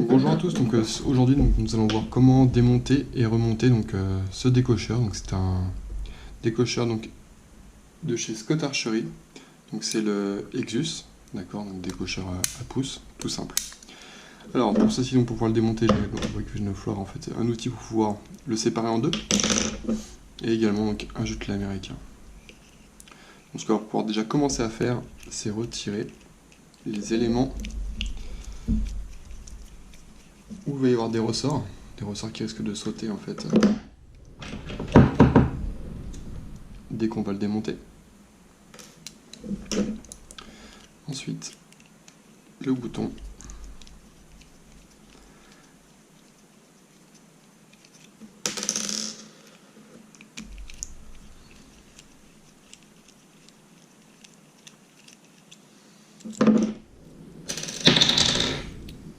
Bonjour à tous, aujourd'hui nous allons voir comment démonter et remonter ce décocheur. C'est un décocheur de chez Scott Archery. C'est le Exus, d'accord, décocheur à pouce, tout simple. Alors pour ceci, pour pouvoir le démonter, j'ai en fait un outil pour pouvoir le séparer en deux, et également un jutelet américain. Ce qu'on va pouvoir déjà commencer à faire, c'est retirer les éléments où il va y avoir des ressorts qui risquent de sauter en fait dès qu'on va le démonter. Ensuite, le bouton.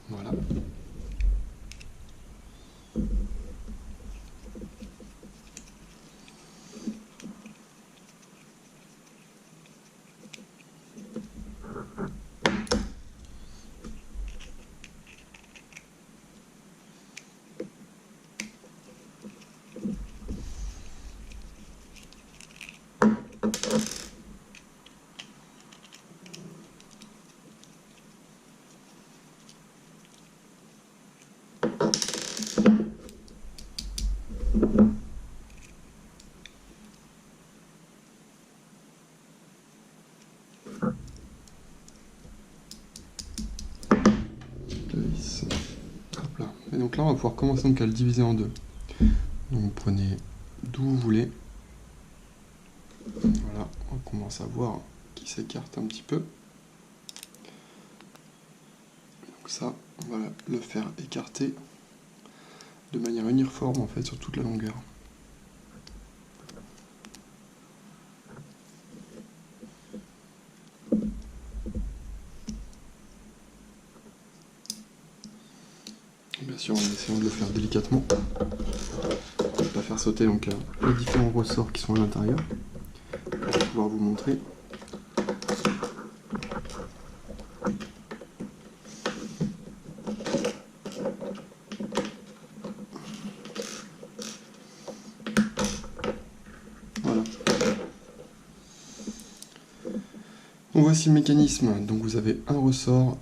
Voilà. Hop là. Et donc là, on va pouvoir commencer à le diviser en deux. Donc vous prenez d'où vous voulez. Voilà, on commence à voir qu'il s'écarte un petit peu. Donc ça, on va le faire écarter de manière uniforme en fait sur toute la longueur. Bien sûr, en essayant de le faire délicatement, pour ne pas faire sauter les différents ressorts qui sont à l'intérieur. Pour pouvoir vous montrer. Voilà. Donc voici le mécanisme. Donc vous avez un ressort,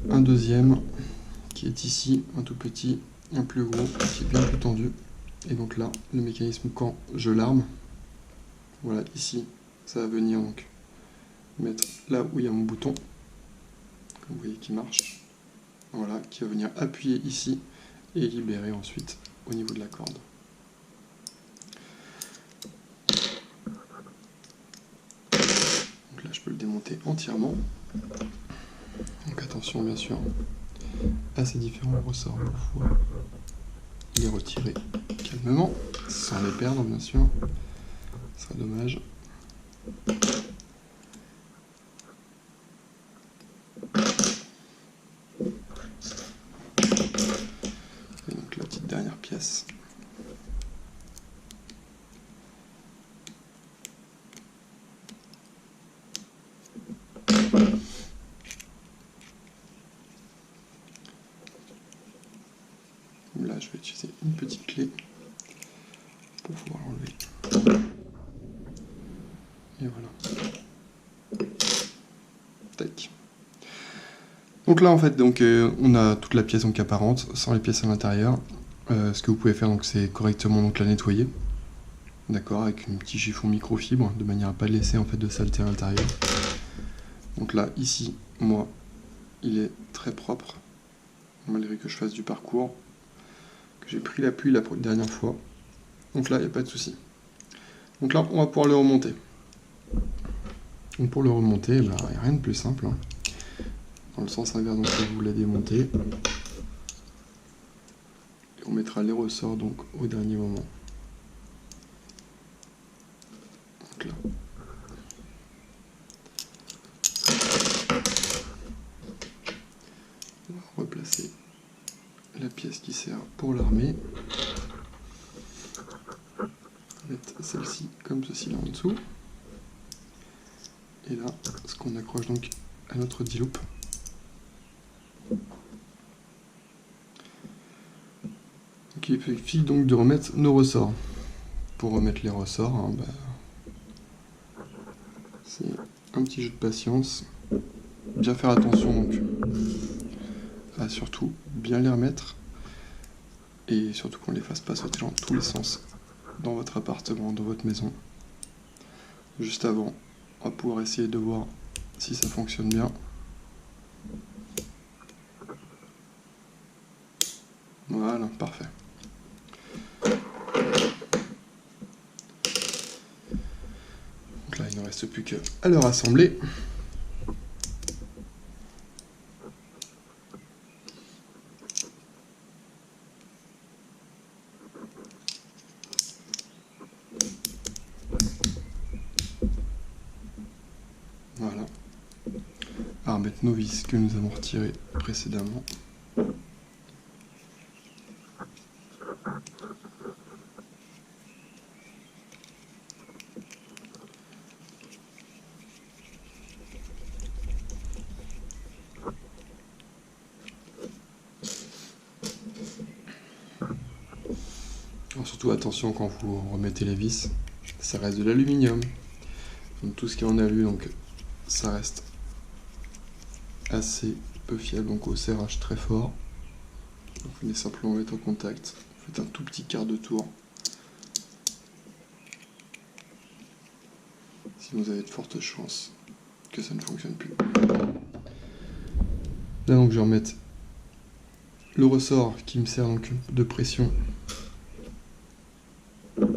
un deuxième qui est ici, un tout petit, un plus gros, qui est bien plus tendu. Et donc là, le mécanisme quand je l'arme, voilà, ici, ça va venir donc mettre là où il y a mon bouton, comme vous voyez qui marche, voilà, qui va venir appuyer ici et libérer ensuite au niveau de la corde. Donc là, je peux le démonter entièrement. Donc attention bien sûr à ces différents ressorts pour pouvoir les retirer calmement, sans les perdre bien sûr, ce serait dommage. Et donc la petite dernière pièce. Là, je vais utiliser une petite clé pour pouvoir l'enlever. Et voilà. Tac. Donc là, en fait, on a toute la pièce apparente, sans les pièces à l'intérieur. Ce que vous pouvez faire, c'est correctement la nettoyer. D'accord, avec un petit chiffon microfibre, de manière à ne pas laisser en fait de saleté à l'intérieur. Donc là, ici, moi, il est très propre, malgré que je fasse du parcours, que j'ai pris l'appui la dernière fois. Donc là, il n'y a pas de souci. Donc là, on va pouvoir le remonter. Donc pour le remonter, il n'y a rien de plus simple. Dans le sens inverse, vous la démontez. Et on mettra les ressorts au dernier moment. Donc là. On va replacer la pièce qui sert pour l'armer. Mettre celle-ci comme ceci là en dessous. Et là, ce qu'on accroche à notre 10 loop. qui suffit donc de remettre nos ressorts. Pour remettre les ressorts, hein, c'est un petit jeu de patience. Bien faire attention donc à surtout bien les remettre. Et surtout qu'on ne les fasse pas sauter dans tous les sens dans votre appartement, dans votre maison. Juste avant, on va pouvoir essayer de voir si ça fonctionne bien. Voilà, parfait. Donc là, il ne reste plus qu'à le rassembler. Voilà. À remettre nos vis que nous avons retirées précédemment. Alors surtout attention quand vous remettez les vis, ça reste de l'aluminium. Donc tout ce qui est en alu, donc ça reste assez peu fiable, donc au serrage très fort. Donc vous venez simplement mettre en contact, faites un tout petit quart de tour. Sinon vous avez de fortes chances que ça ne fonctionne plus. Là donc je vais remettre le ressort qui me sert donc de pression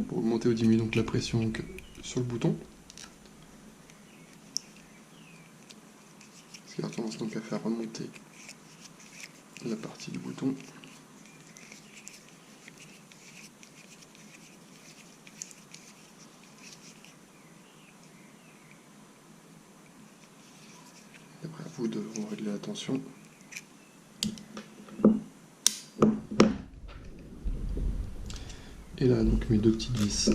pour augmenter ou diminuer donc la pression donc, sur le bouton. Ce qui a tendance donc à faire remonter la partie du bouton. Et après vous devrez régler la tension. Et là donc mes deux petites vis.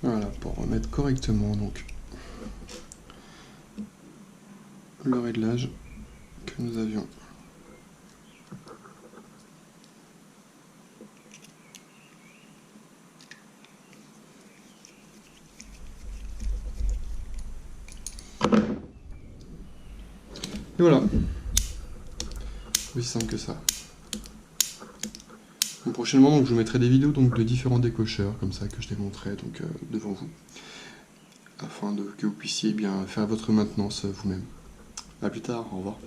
Voilà, pour remettre correctement donc le réglage que nous avions. Et voilà, aussi simple que ça. Donc, prochainement, donc, je vous mettrai des vidéos donc, de différents décocheurs, comme ça, que je démontrerai donc, devant vous, afin que vous puissiez bien faire votre maintenance vous-même. A plus tard, au revoir.